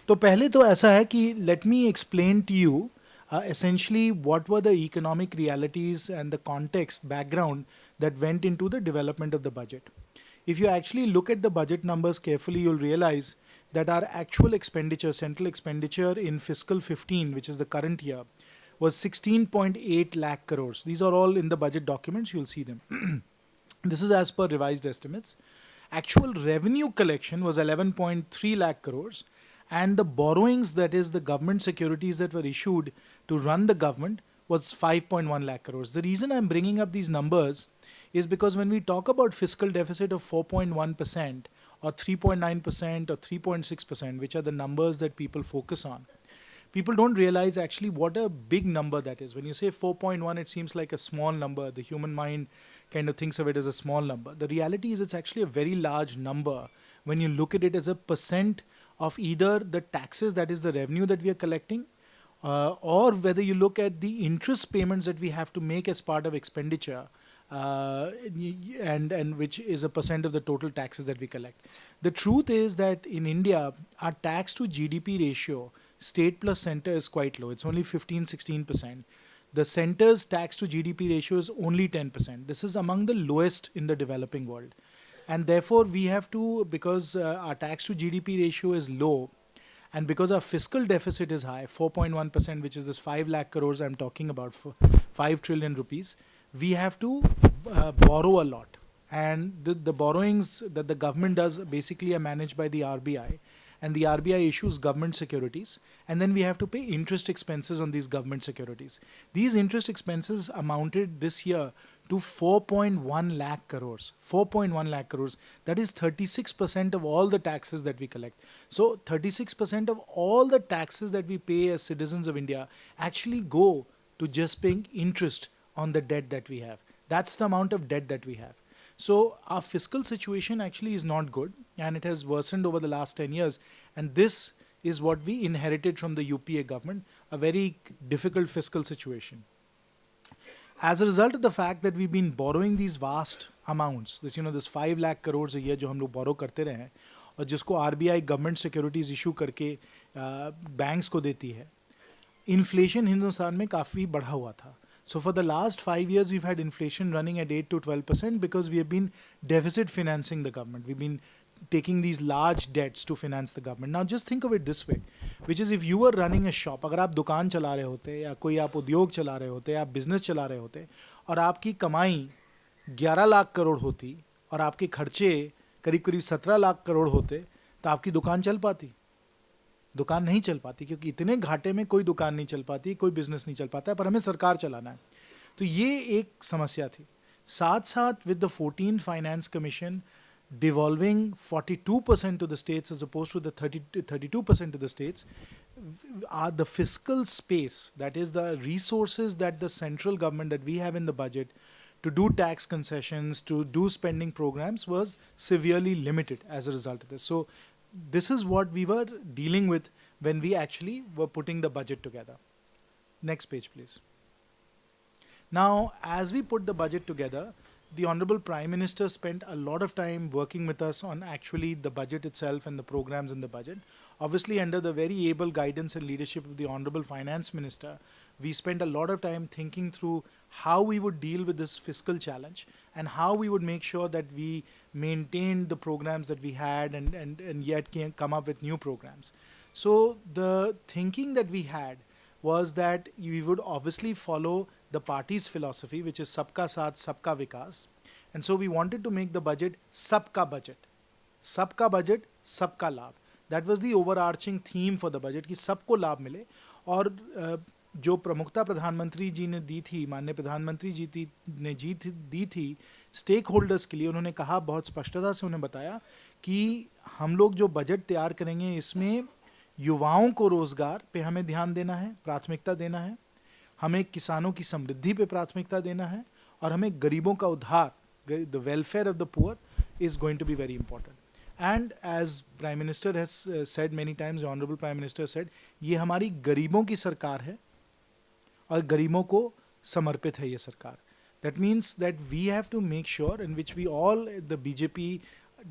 तो पहले तो ऐसा है कि let me explain to you essentially what were the economic realities and the context background that went into the development of the budget. If you actually look at the budget numbers carefully, you'll realize that our actual expenditure, central expenditure in fiscal 15, which is the current year, was 16.8 lakh crores. These are all in the budget documents, you'll see them. This is as per revised estimates. Actual revenue collection was 11.3 lakh crores, and the borrowings, that is the government securities that were issued to run the government, was 5.1 lakh crores. The reason I'm bringing up these numbers is because when we talk about fiscal deficit of 4.1% or 3.9% or 3.6%, which are the numbers that people focus on, people don't realize actually what a big number that is. When you say 4.1, it seems like a small number. The human mind kind of thinks of it as a small number. The reality is it's actually a very large number when you look at it as a percent of either the taxes, that is the revenue that we are collecting, or whether you look at the interest payments that we have to make as part of expenditure, and which is a percent of the total taxes that we collect. The truth is that in India, our tax to GDP ratio, state plus center, is quite low. It's only 15-16%. The center's tax to GDP ratio is only 10%. This is among the lowest in the developing world. And therefore, we have to, because our tax to GDP ratio is low, and because our fiscal deficit is high, 4.1%, which is this 5 lakh crores I'm talking about, for 5 trillion rupees, we have to borrow a lot. And the borrowings that the government does basically are managed by the RBI. And the RBI issues government securities. And then we have to pay interest expenses on these government securities. These interest expenses amounted this year to 4.1 lakh crores. 4.1 lakh crores. That is 36% of all the taxes that we collect. So 36% of all the taxes that we pay as citizens of India actually go to just paying interest on the debt that we have. That's the amount of debt that we have. So our fiscal situation actually is not good, and it has worsened over the last 10 years. And this is what we inherited from the UPA government, a very difficult fiscal situation. As a result of the fact that we've been borrowing these vast amounts, this 5 lakh crores a year जो हम लोग borrow करते रहे हैं, और जिसको RBI government securities issue करके banks को देती है, इन्फ्लेशन हिंदुस्तान में काफ़ी बढ़ा हुआ था. So for the last 5 years, we've had inflation running at 8 to 12% because we have been deficit financing the government. We've been taking these large debts to finance the government. Now just think of it this way, which is if you were running a shop, अगर आप दुकान चला रहे होते या कोई आप उद्योग चला रहे होते, आप बिजनेस चला रहे होते, और आपकी कमाई 11 लाख करोड़ होती और आपके खर्चे करीब करीब 17 लाख करोड़ होते, तो आपकी दुकान चल पाती? दुकान नहीं चल पाती, क्योंकि इतने घाटे में कोई दुकान नहीं चल पाती, कोई बिजनेस नहीं चल पाता है, पर हमें सरकार चलाना है. तो ये एक समस्या थी. साथ साथ with the 14 finance commission devolving 42% to the states as opposed to the 32% to the states, are the fiscal space, that is the resources that the central government that we have in the budget to do tax concessions, to do spending programs, was severely limited as a result of this. So this is what we were dealing with when we actually were putting the budget together. Next page, please. Now, as we put the budget together, the Honorable Prime Minister spent a lot of time working with us on actually the budget itself and the programs in the budget. Obviously, under the very able guidance and leadership of the Honorable Finance Minister, we spent a lot of time thinking through how we would deal with this fiscal challenge and how we would make sure that we maintained the programs that we had, and yet can come up with new programs. So the thinking that we had was that we would obviously follow the party's philosophy, which is Sabka Saath, Sabka Vikas. And so we wanted to make the budget Sabka Budget. Sabka Budget, Sabka Labh. That was the overarching theme for the budget, कि सबको लाभ मिले. और जो प्रमुखता प्रधानमंत्री जी ने दी थी, माननीय प्रधानमंत्री जी ने दी थी स्टेक होल्डर्स के लिए, उन्होंने कहा, बहुत स्पष्टता से उन्हें बताया कि हम लोग जो बजट तैयार करेंगे, इसमें युवाओं को रोज़गार पे हमें ध्यान देना है, प्राथमिकता देना है, हमें किसानों की समृद्धि पे प्राथमिकता देना है, और हमें गरीबों का उद्धार, the welfare of the poor is going to be very important. And as prime minister has said many times, honourable prime minister said, ये हमारी गरीबों की सरकार है और गरीबों को समर्पित है ये सरकार. That means that we have to make sure, in which we all the BJP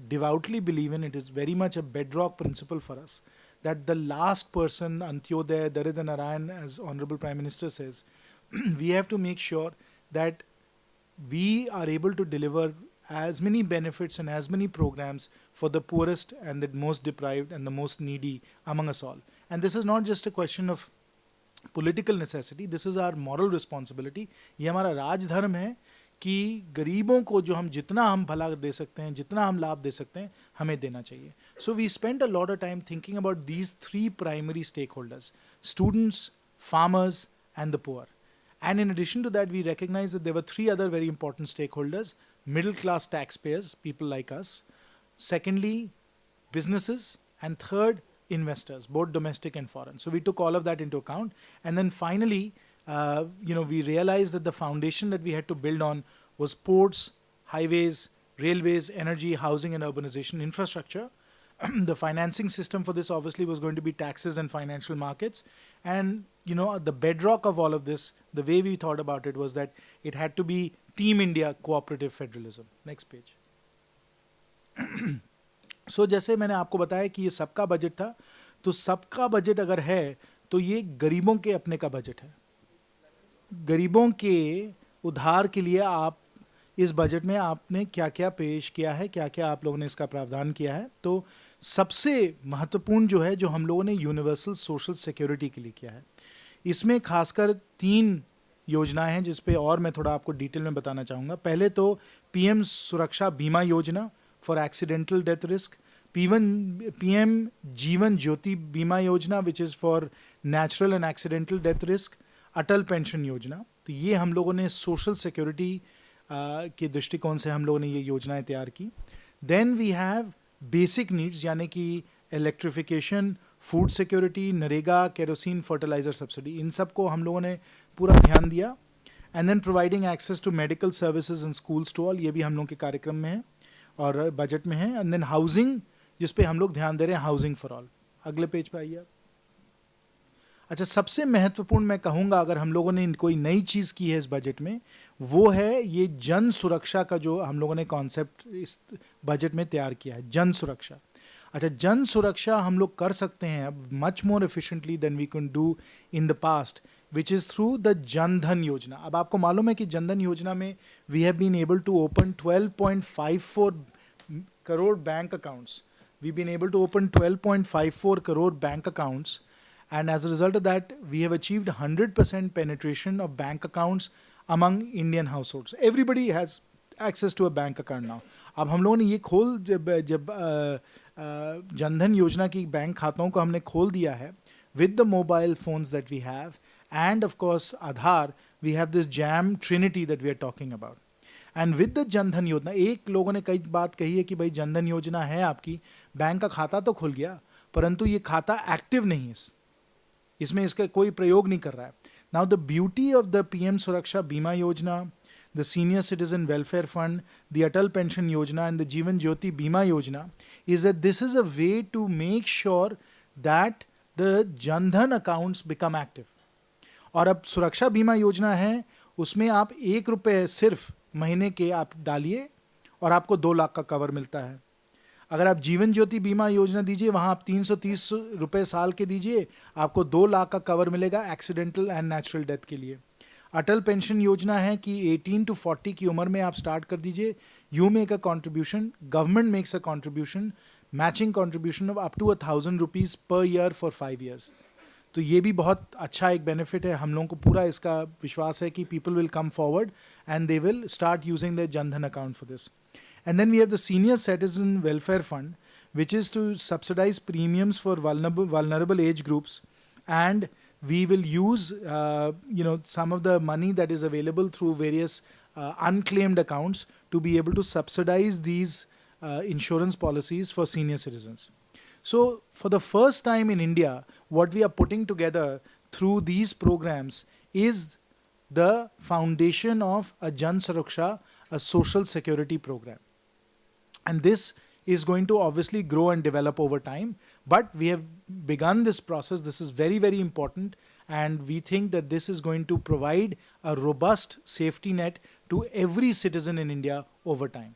devoutly believe in, it is very much a bedrock principle for us, that the last person, Antyodaya, Daridra Narayan, as Honorable Prime Minister says, we have to make sure that we are able to deliver as many benefits and as many programs for the poorest and the most deprived and the most needy among us all. And this is not just a question of political necessity, this is our moral responsibility. ये हमारा राजधर्म है कि गरीबों को जो हम जितना हम भला दे सकते हैं, जितना हम लाभ दे सकते हैं, हमें देना चाहिए. So we spent a lot of time thinking about these three primary stakeholders: students, farmers, and the poor. And in addition to that, we recognized that there were three other very important stakeholders: middle class taxpayers, people like us; secondly, businesses; and third, investors, both domestic and foreign. So we took all of that into account. And then finally, we realized that the foundation that we had to build on was ports, highways, railways, energy, housing, and urbanization infrastructure. The financing system for this obviously was going to be taxes and financial markets. And the bedrock of all of this, the way we thought about it, was that it had to be Team India cooperative federalism. Next page. So जैसे मैंने आपको बताया कि ये सबका budget था, तो सबका बजट अगर है तो ये गरीबों के अपने का बजट है. गरीबों के उद्धार के लिए आप इस बजट में आपने क्या क्या पेश किया है, क्या क्या आप लोगों ने इसका प्रावधान किया है. तो सबसे महत्वपूर्ण जो है, जो हम लोगों ने यूनिवर्सल सोशल सिक्योरिटी के लिए किया है, इसमें खासकर 3 योजनाएं हैं जिस पे और मैं थोड़ा आपको डिटेल में बताना चाहूँगा. पहले तो पीएम सुरक्षा बीमा योजना for accidental death risk, PM जीवन ज्योति बीमा योजना which is for natural and accidental death risk, Atal pension योजना. तो ये हम लोगों ने सोशल सिक्योरिटी के दृष्टिकोण से हम लोगों ने ये योजनाएं तैयार की. Then we have basic needs, यानी कि electrification, food security, NREGA, kerosene, fertiliser subsidy, इन सब को हम लोगों ने पूरा ध्यान दिया. And then providing access to medical services and schools to all, ये भी हम लोग के कार्यक्रम में है और बजट में है. एंड देन हाउसिंग, जिस पे हम लोग ध्यान दे रहे हैं, हाउसिंग फॉर ऑल. अगले पेज पे आइए आप. अच्छा, सबसे महत्वपूर्ण मैं कहूँगा अगर हम लोगों ने कोई नई चीज़ की है इस बजट में, वो है ये जन सुरक्षा का जो हम लोगों ने कॉन्सेप्ट इस बजट में तैयार किया है, जन सुरक्षा. अच्छा, जन सुरक्षा हम लोग कर सकते हैं अब much more efficiently than we can do in the past, which is through the Jan Dhan योजना. अब आपको मालूम है कि जन धन योजना में we have been able to open 12.54 crore bank accounts. We've been able to open 12.54 crore bank accounts, and as a result of that, we have achieved 100% penetration of bank accounts among Indian households. Everybody has access to a bank account now. अब हम लोगों ने ये जब जनधन योजना की bank खातों को हमने खोल दिया है with the mobile phones that we have, and of course Aadhaar, we have this JAM Trinity that we are talking about. And with the Jan Dhan योजना, एक लोगों ने कई बात कही है कि भाई जनधन योजना है आपकी, बैंक का खाता तो खुल गया परंतु ये खाता एक्टिव नहीं है, इसमें इसका कोई प्रयोग नहीं कर रहा है. Now the beauty of the PM Suraksha Bima Yojana, the senior citizen welfare fund, the Atal pension Yojana and the Jeevan Jyoti Bima Yojana is that this is a way to make sure that the Jan Dhan accounts become active. और अब सुरक्षा बीमा योजना है, उसमें आप 1 रुपये सिर्फ महीने के आप डालिए और आपको 2 लाख का कवर मिलता है. अगर आप जीवन ज्योति बीमा योजना दीजिए, वहाँ आप 330 रुपये साल के दीजिए, आपको 2 लाख का कवर मिलेगा एक्सीडेंटल एंड नेचुरल डेथ के लिए. अटल पेंशन योजना है कि 18 to 40 की उम्र में आप स्टार्ट कर दीजिए. You make a contribution, government makes a contribution, matching contribution of up to 1,000 rupees per year for 5 years. तो ये भी बहुत अच्छा एक बेनिफिट है. हम लोगों को पूरा इसका विश्वास है कि people will come forward and they will start using the Jan Dhan account for this. And then we have the senior citizen welfare fund which is to subsidise premiums for vulnerable age groups, and we will use some of the money that is available through various unclaimed accounts to be able to subsidize these insurance policies for senior citizens. So for the first time in India, what we are putting together through these programs is the foundation of a Jan Suraksha, a social security program. And this is going to obviously grow and develop over time, but we have begun this process. This is very, very important, and we think that this is going to provide a robust safety net to every citizen in India over time.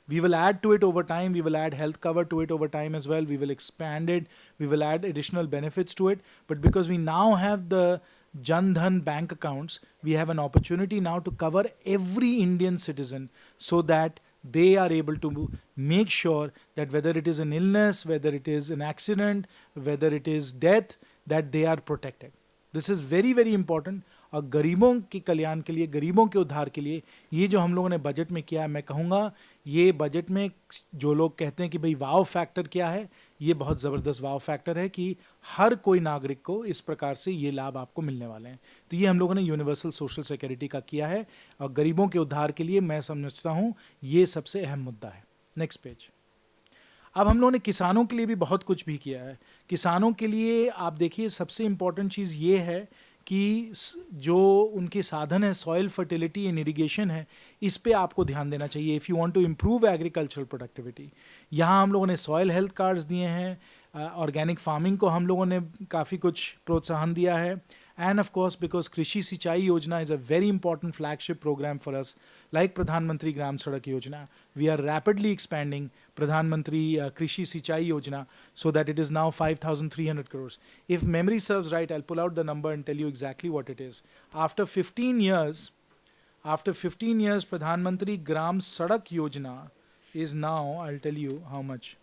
We will add to it over time. We will add health cover to it over time as well. We will expand it. We will add additional benefits to it. But because we now have the Jan Dhan bank accounts, we have an opportunity now to cover every Indian citizen so that they are able to make sure that whether it is an illness, whether it is an accident, whether it is death, that they are protected. This is very very important. और गरीबों के कल्याण के लिए, गरीबों के उद्धार के लिए ये जो हम लोगों ने बजट में किया है, मैं कहूँगा ये बजट में जो लोग कहते हैं कि भाई वाव फैक्टर क्या है, ये बहुत ज़बरदस्त वाव फैक्टर है कि हर कोई नागरिक को इस प्रकार से ये लाभ आपको मिलने वाले हैं. तो ये हम लोगों ने यूनिवर्सल सोशल सिक्योरिटी का किया है और गरीबों के उद्धार के लिए मैं समझता हूँ ये सबसे अहम मुद्दा है. Next page. अब हम लोगों ने किसानों के लिए भी बहुत कुछ भी किया है. किसानों के लिए आप देखिए सबसे इम्पॉर्टेंट चीज़ ये है कि जो उनके साधन है, सॉइल फर्टिलिटी एंड इरिगेशन है, इस पे आपको ध्यान देना चाहिए if you want to improve agricultural productivity. यहाँ हम लोगों ने सॉइल हेल्थ कार्ड्स दिए हैं, ऑर्गेनिक फार्मिंग को हम लोगों ने काफ़ी कुछ प्रोत्साहन दिया है. And of course, because Krishi Sinchai Yojana is a very important flagship program for us, like Pradhan Mantri Gram Sadak Yojana, we are rapidly expanding Pradhan Mantri Krishi Sinchai Yojana so that it is now 5,300 crores. If memory serves right, I'll pull out the number and tell you exactly what it is. After 15 years, Pradhan Mantri Gram Sadak Yojana is now, I'll tell you how much.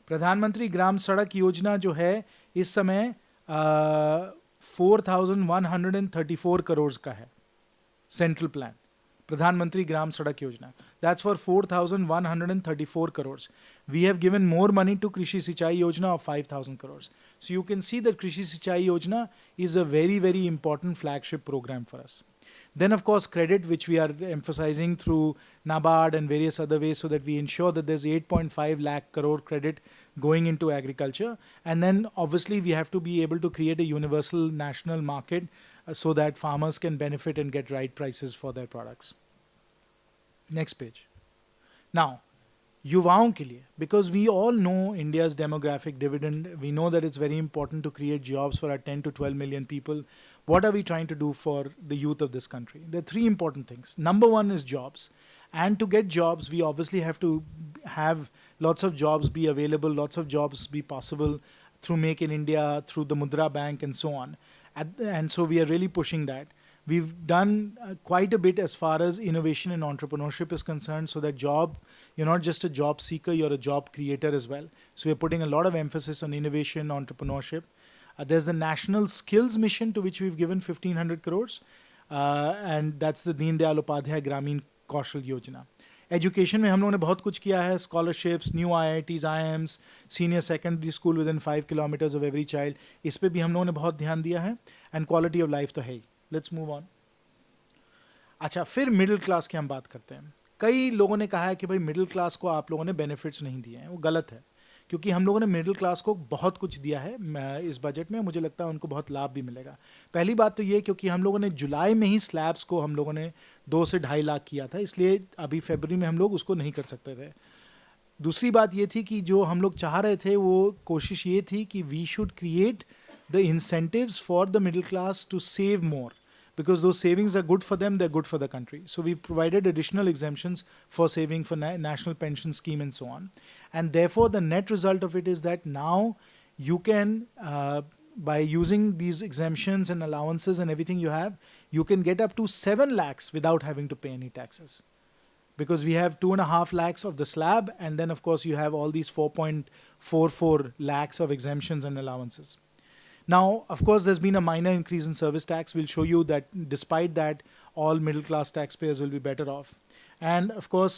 प्रधानमंत्री ग्राम सड़क योजना जो है इस समय 4,134 करोड़ का है. Central plan प्रधानमंत्री Gram Sadak Yojana, that's for 4,134 crore. We have given more money to Krishi Sinchai Yojana of 5,000 crore. So you can see that Krishi Sinchai Yojana is a very very important flagship programme for us. Then, of course, credit, which we are emphasizing through NABARD and various other ways so that we ensure that there's 8.5 lakh crore credit going into agriculture. And then, obviously, we have to be able to create a universal national market so that farmers can benefit and get right prices for their products. Next page. Now, युवाओं के लिए, because we all know India's demographic dividend, we know that it's very important to create jobs for our 10 to 12 million people. What are we trying to do for the youth of this country? There are three important things. Number one is jobs. And to get jobs, we obviously have to have lots of jobs be available, lots of jobs be possible through Make in India, through the Mudra Bank and so on. And so we are really pushing that. We've done quite a bit as far as innovation and entrepreneurship is concerned, so that you're not just a job seeker, you're a job creator as well. So we're putting a lot of emphasis on innovation, entrepreneurship. There's the National Skills Mission, to which we've given 1,500 crores. And that's the Deen Dayal Upadhyay Gramin Kaushal Yojana. Education में हम लोगों ने बहुत कुछ किया है. Scholarships, new IITs, IIMs, senior secondary school with in 5 kilometres of every child, इस पर भी हम लोगों ने बहुत ध्यान दिया है. एंड क्वालिटी ऑफ लाइफ तो है ही. Let's move on. अच्छा, फिर मिडिल क्लास की हम बात करते हैं. कई लोगों ने कहा है कि भाई मिडिल क्लास को आप लोगों ने बेनिफिट्स नहीं दिए हैं. वो गलत है, क्योंकि हम लोगों ने मिडिल क्लास को बहुत कुछ दिया है इस बजट में. मुझे लगता है उनको बहुत लाभ भी मिलेगा. पहली बात तो ये, क्योंकि हम लोगों ने जुलाई में ही स्लैब्स को हम लोगों ने 2 से 2.5 लाख किया था, इसलिए अभी फरवरी में हम लोग उसको नहीं कर सकते थे. दूसरी बात ये थी कि जो हम लोग चाह रहे थे, वो कोशिश ये थी कि we should create the incentives for the middle class to save more, because those savings are good for them, they're good for the country. So we provided additional exemptions for saving for national pension scheme and so on. And therefore, the net result of it is that now you can, by using these exemptions and allowances and everything you have, you can get up to 7 lakhs without having to pay any taxes. Because we have 2.5 lakhs of the slab, and then of course you have all these 4.44 lakhs of exemptions and allowances. Now, of course, there's been a minor increase in service tax. We'll show you that despite that, all middle class taxpayers will be better off. And of course,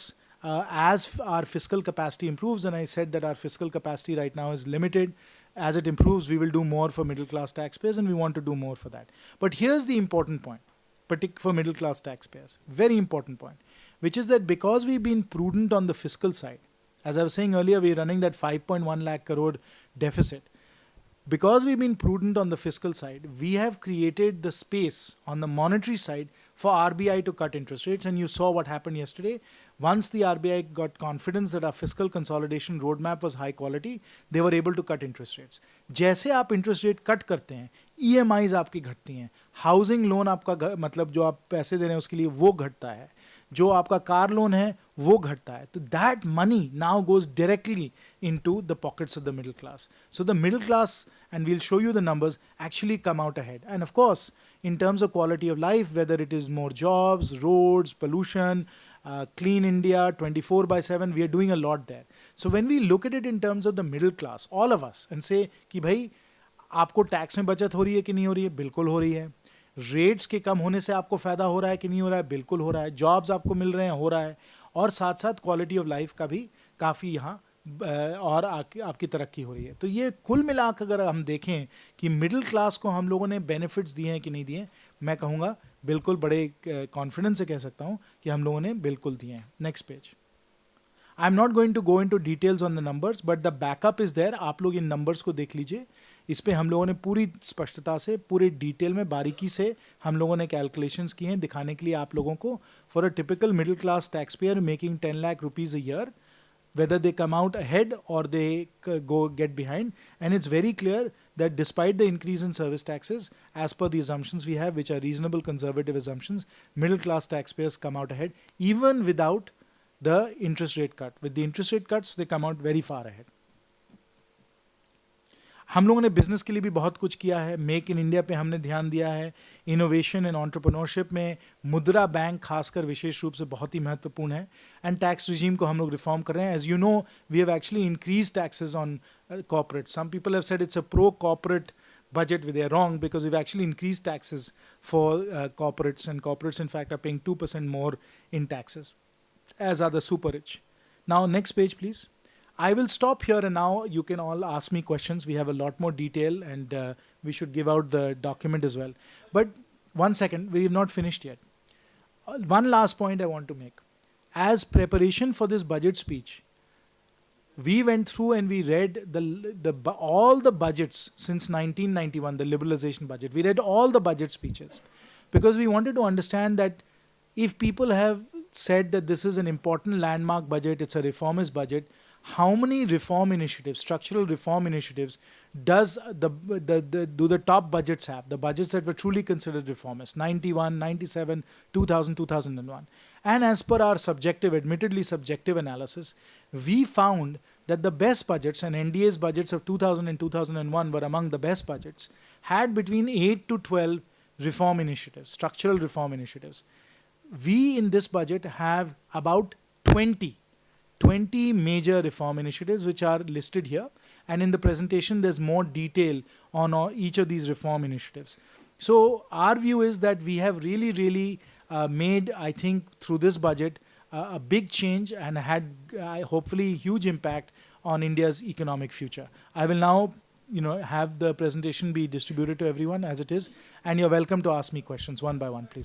as our fiscal capacity improves, and I said that our fiscal capacity right now is limited, as it improves, we will do more for middle class taxpayers, and we want to do more for that. But here's the important point, particularly for middle class taxpayers, very important point, which is that because we've been prudent on the fiscal side, as I was saying earlier, we're running that 5.1 lakh crore deficit. Because we've been prudent on the fiscal side, we have created the space on the monetary side for RBI to cut interest rates. And you saw what happened yesterday. Once the RBI got confidence that our fiscal consolidation roadmap was high quality, they were able to cut interest rates. जैसे आप interest rate cut करते हैं, EMIs आपकी घटती हैं, housing loan आपका मतलब जो आप पैसे दे रहे हैं उसके लिए वो घटता है. जो आपका कार लोन है वो घटता है. तो that money now goes directly into the pockets of the middle class. So the middle class, and we'll show you the numbers, actually come out ahead. And of course, in terms of quality of life, whether it is more jobs, roads, pollution, clean India, 24/7, we are doing a lot there. So when we look at it in terms of the middle class, all of us, and say कि भाई आपको tax में बचत हो रही है कि नहीं हो रही है? बिल्कुल हो रही है. रेट्स के कम होने से आपको फ़ायदा हो रहा है कि नहीं हो रहा है? बिल्कुल हो रहा है. जॉब्स आपको मिल रहे हैं, हो रहा है. और साथ साथ क्वालिटी ऑफ लाइफ का भी काफ़ी यहाँ और आपकी तरक्की हो रही है. तो ये कुल मिलाकर अगर हम देखें कि मिडिल क्लास को हम लोगों ने बेनिफिट्स दिए हैं कि नहीं दिए, मैं कहूँगा बिल्कुल बड़े कॉन्फिडेंस से कह सकता हूँ कि हम लोगों ने बिल्कुल दिए हैं. Next page. I am not going to go into details on the numbers, but the backup is there. आप लोग इन नंबर्स को देख लीजिए. इस पे हम लोगों ने पूरी स्पष्टता से, पूरे डिटेल में, बारीकी से हम लोगों ने कैलकुलेशंस किए हैं दिखाने के लिए आप लोगों को. For a typical middle class tax payer making 10 lakh rupees a year, whether they come out ahead or they go get behind. And it's very clear that despite the increase in service taxes, as per the assumptions we have, which are reasonable conservative assumptions, middle class taxpayers come out ahead even without the interest rate cut. With the interest rate cuts, they come out very far ahead. हम लोगों ने business के लिए भी बहुत कुछ किया है. मेक इन इंडिया पे हमने ध्यान दिया है. इनोवेशन एंड एंटरप्रेन्योरशिप में मुद्रा बैंक खासकर विशेष रूप से बहुत ही महत्वपूर्ण है. एंड टैक्स रिजीम को हम लोग रिफॉर्म कर रहे हैं. As you know, we have actually increase taxes on corporate. Some people have said it's a pro corporate budget, with they are wrong, because we've actually increased taxes for corporates, and corporates in fact are paying 2% more in taxes, as are the super rich. Now next page please. I will stop here and now you can all ask me questions. We have a lot more detail and we should give out the document as well. But one second, we have not finished yet. One last point I want to make. As preparation for this budget speech, we went through and we read all the budgets since 1991, the liberalization budget. We read all the budget speeches because we wanted to understand that if people have said that this is an important landmark budget, it's a reformist budget, how many reform initiatives, structural reform initiatives, does do the top budgets have? The budgets that were truly considered reformist, 91, 97, 2000, 2001. And as per our subjective, admittedly subjective analysis, we found that the best budgets, and NDA's budgets of 2000 and 2001 were among the best budgets, had between 8 to 12 reform initiatives, structural reform initiatives. We in this budget have about 20 major reform initiatives which are listed here, and in the presentation there's more detail on each of these reform initiatives. So our view is that we have really made, I think, through this budget a big change and had hopefully huge impact on India's economic future. I will now have the presentation be distributed to everyone as it is, and you're welcome to ask me questions one by one, please.